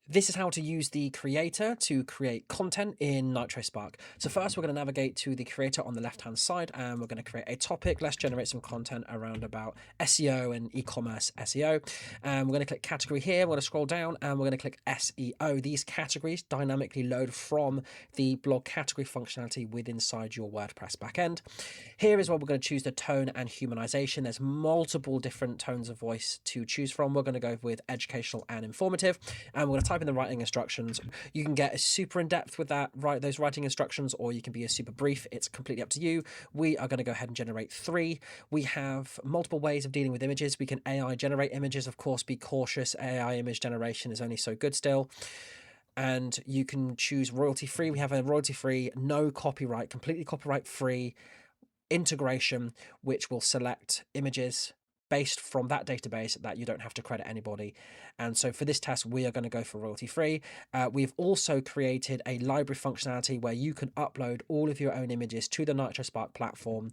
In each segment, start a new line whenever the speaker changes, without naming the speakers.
This is how to use the creator to create content in NitroSpark. So first we're going to navigate to the creator on the left hand side and we're going to create a topic. Let's generate some content around about SEO and e-commerce SEO. And we're going to click category here. We're going to scroll down and we're going to click SEO. These categories dynamically load from the blog category functionality within inside your WordPress backend. Here is where we're going to choose the tone and humanization. There's multiple different tones of voice to choose from. We're going to go with educational and informative, and we're going to type in the writing instructions. You can get a super in-depth with that, those writing instructions, or you can be a super brief. It's completely up to you. We are going to go ahead and generate 3. We have multiple ways of dealing with images. We can AI generate images. Of course, be cautious. AI image generation is only so good still. And you can choose royalty free. We have a royalty free, no copyright, completely copyright free integration, which will select images based from that database that you don't have to credit anybody. And so for this test, we are going to go for royalty free. We've also created a library functionality where you can upload all of your own images to the NitroSpark platform.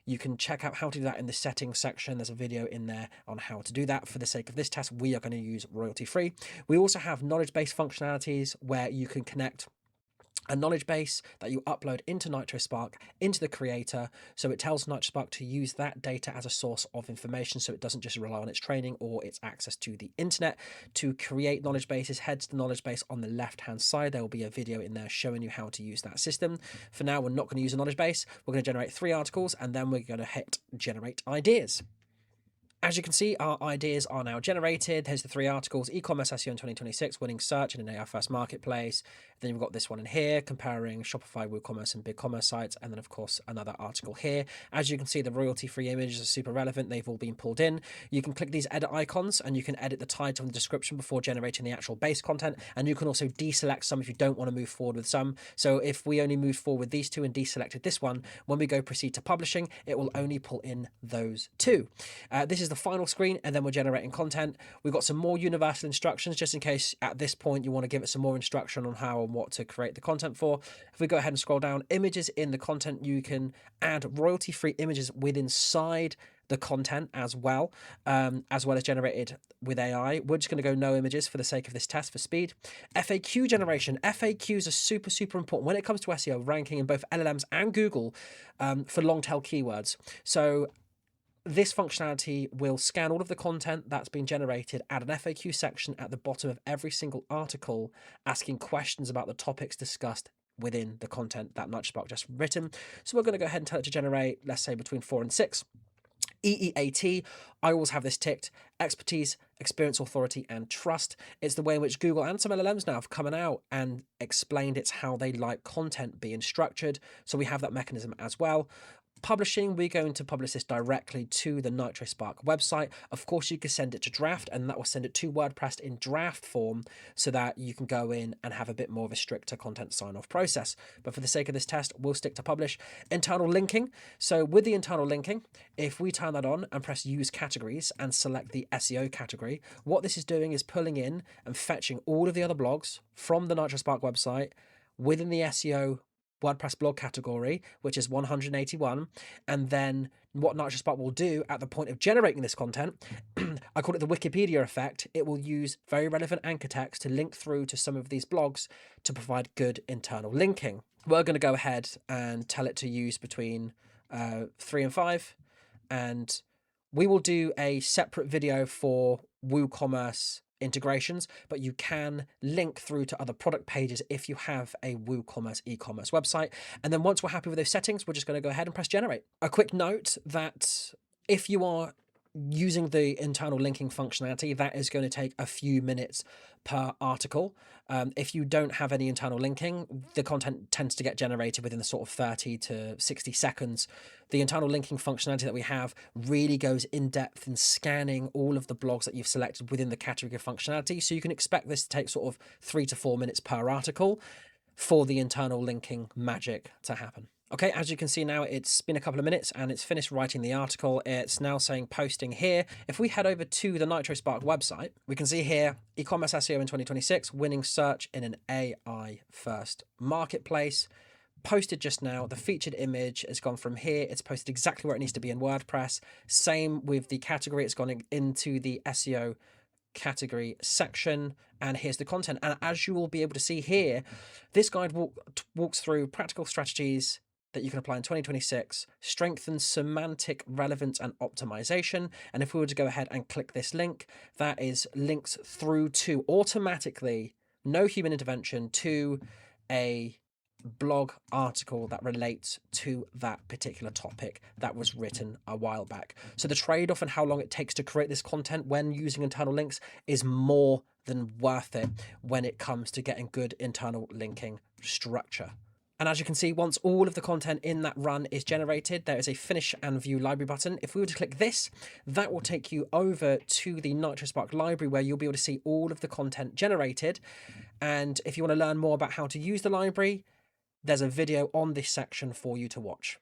You can check out how to do that in the settings section. There's a video in there on how to do that. For the sake of this test, we are going to use royalty free. We also have knowledge base functionalities where you can connect a knowledge base that you upload into NitroSpark, into the creator, so it tells NitroSpark to use that data as a source of information, so it doesn't just rely on its training or its access to the internet. To create knowledge bases, head to the knowledge base on the left-hand side. There will be a video in there showing you how to use that system. For now, we're not going to use a knowledge base. We're going to generate 3 articles, and then we're going to hit generate ideas. As you can see, our ideas are now generated. Here's the 3 articles: e-commerce SEO in 2026, winning search in an AI first marketplace. Then you've got this one in here, comparing Shopify, WooCommerce, and BigCommerce sites. And then, of course, another article here. As you can see, the royalty-free images are super relevant. They've all been pulled in. You can click these edit icons, and you can edit the title and the description before generating the actual base content. And you can also deselect some if you don't want to move forward with some. So if we only move forward with these 2 and deselected this one, when we go proceed to publishing, it will only pull in those 2. This is the final screen, and then we're generating content. We've got some more universal instructions just in case at this point you want to give it some more instruction on how and what to create the content for. If we go ahead and scroll down, images in the content, you can add royalty-free images within inside the content as well as generated with AI. We're just going to go no images for the sake of this test for speed. FAQ generation. FAQs are super important when it comes to SEO ranking in both LLMs and Google for long tail keywords. So this functionality will scan all of the content that's been generated, add an FAQ section at the bottom of every single article, asking questions about the topics discussed within the content that NitroSpark just written. So we're going to go ahead and tell it to generate, let's say, between 4 and 6. EEAT, I always have this ticked: expertise, experience, authority, and trust. It's the way in which Google and some LLMs now have come out and explained it's how they like content being structured. So we have that mechanism as well. Publishing, we're going to publish this directly to the NitroSpark website. Of course, you can send it to draft, and that will send it to WordPress in draft form so that you can go in and have a bit more of a stricter content sign-off process. But for the sake of this test, we'll stick to publish. Internal linking. So with the internal linking, if we turn that on and press use categories and select the SEO category, what this is doing is pulling in and fetching all of the other blogs from the NitroSpark website within the SEO WordPress blog category, which is 181. And then what NitroSpark will do at the point of generating this content, I call it the Wikipedia effect. It will use very relevant anchor text to link through to some of these blogs to provide good internal linking. We're going to go ahead and tell it to use between 3 and 5. And we will do a separate video for WooCommerce integrations, but you can link through to other product pages if you have a WooCommerce e-commerce website. And then once we're happy with those settings, we're just going to go ahead and press generate. A quick note that if you are using the internal linking functionality, that is going to take a few minutes per article. If you don't have any internal linking, the content tends to get generated within the sort of 30 to 60 seconds. The internal linking functionality that we have really goes in depth in scanning all of the blogs that you've selected within the category of functionality. So you can expect this to take sort of 3 to 4 minutes per article for the internal linking magic to happen. Okay, as you can see now, it's been a couple of minutes and it's finished writing the article. It's now saying posting here. If we head over to the NitroSpark website, we can see here, e-commerce SEO in 2026, winning search in an AI first marketplace. Posted just now. The featured image has gone from here. It's posted exactly where it needs to be in WordPress. Same with the category. It's gone into the SEO category section, and here's the content. And as you will be able to see here, this guide walks through practical strategies that you can apply in 2026, strengthen semantic relevance and optimization. And if we were to go ahead and click this link, that is links through to automatically, no human intervention, to a blog article that relates to that particular topic that was written a while back. So the trade-off and how long it takes to create this content when using internal links is more than worth it when it comes to getting good internal linking structure. And as you can see, once all of the content in that run is generated, there is a finish and view library button. If we were to click this, that will take you over to the NitroSpark library where you'll be able to see all of the content generated. And if you want to learn more about how to use the library, there's a video on this section for you to watch.